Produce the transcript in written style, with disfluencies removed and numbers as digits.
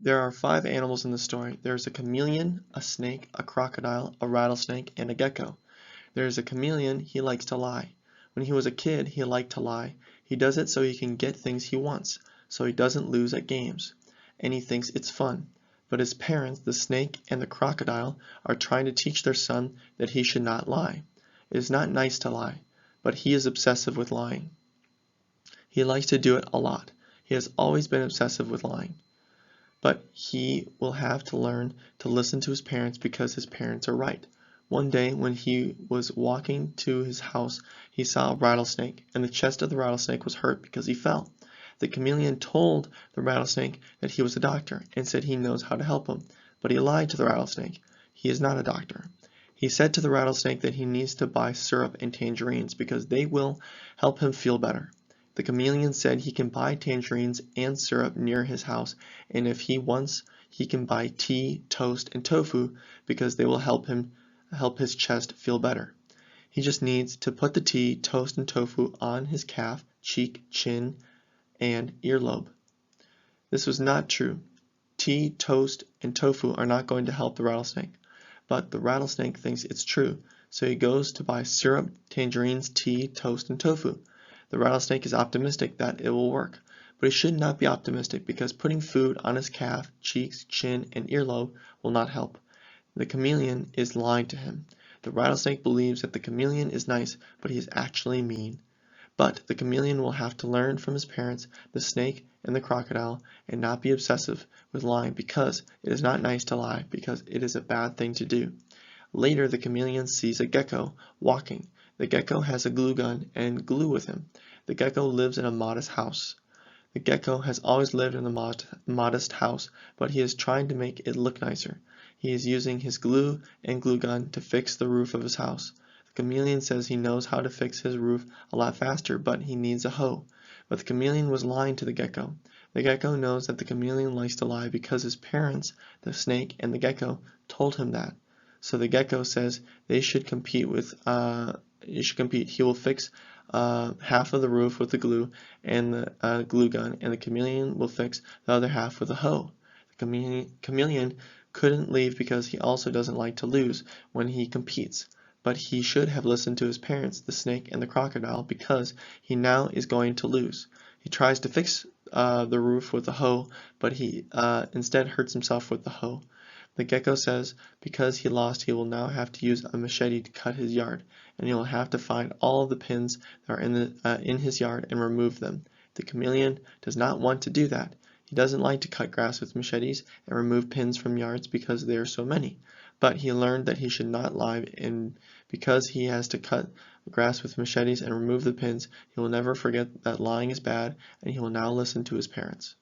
There are 5 animals in the story. There is a chameleon, a snake, a crocodile, a rattlesnake, and a gecko. There is a chameleon, he likes to lie. When he was a kid, he liked to lie. He does it so he can get things he wants, so he doesn't lose at games. And he thinks it's fun. But his parents, the snake and the crocodile, are trying to teach their son that he should not lie. It is not nice to lie, but he is obsessive with lying. He likes to do it a lot. He has always been obsessive with lying. But he will have to learn to listen to his parents because his parents are right. One day when he was walking to his house, he saw a rattlesnake, and the chest of the rattlesnake was hurt because he fell. The chameleon told the rattlesnake that he was a doctor and said he knows how to help him, but he lied to the rattlesnake. He is not a doctor. He said to the rattlesnake that he needs to buy syrup and tangerines because they will help him feel better. The chameleon said he can buy tangerines and syrup near his house, and if he wants he can buy tea, toast, and tofu because they will help his chest feel better. He just needs to put the tea, toast, and tofu on his calf, cheek, chin, and earlobe. This was not true. Tea, toast, and tofu are not going to help the rattlesnake. But the rattlesnake thinks it's true, so he goes to buy syrup, tangerines, tea, toast, and tofu. The rattlesnake is optimistic that it will work, but he should not be optimistic because putting food on his calf, cheeks, chin, and earlobe will not help. The chameleon is lying to him. The rattlesnake believes that the chameleon is nice, but he is actually mean. But the chameleon will have to learn from his parents, the snake and the crocodile, and not be obsessive with lying because it is not nice to lie because it is a bad thing to do. Later the chameleon sees a gecko walking. The gecko has a glue gun and glue with him. The gecko lives in a modest house. The gecko has always lived in a modest house, but he is trying to make it look nicer. He is using his glue and glue gun to fix the roof of his house. The chameleon says he knows how to fix his roof a lot faster, but he needs a hoe. But the chameleon was lying to the gecko. The gecko knows that the chameleon likes to lie because his parents, the snake and the gecko, told him that. So the gecko says they should compete. He will fix half of the roof with the glue and the glue gun, and the chameleon will fix the other half with a hoe. The chameleon couldn't leave because he also doesn't like to lose when he competes. But he should have listened to his parents, the snake and the crocodile, because he now is going to lose. He tries to fix the roof with a hoe, but he instead hurts himself with the hoe. The gecko says because he lost he will now have to use a machete to cut his yard, and he will have to find all of the pins that are in his yard and remove them. The chameleon does not want to do that. He doesn't like to cut grass with machetes and remove pins from yards because there are so many. But he learned that he should not lie, and because he has to cut grass with machetes and remove the pins, he will never forget that lying is bad, and he will now listen to his parents.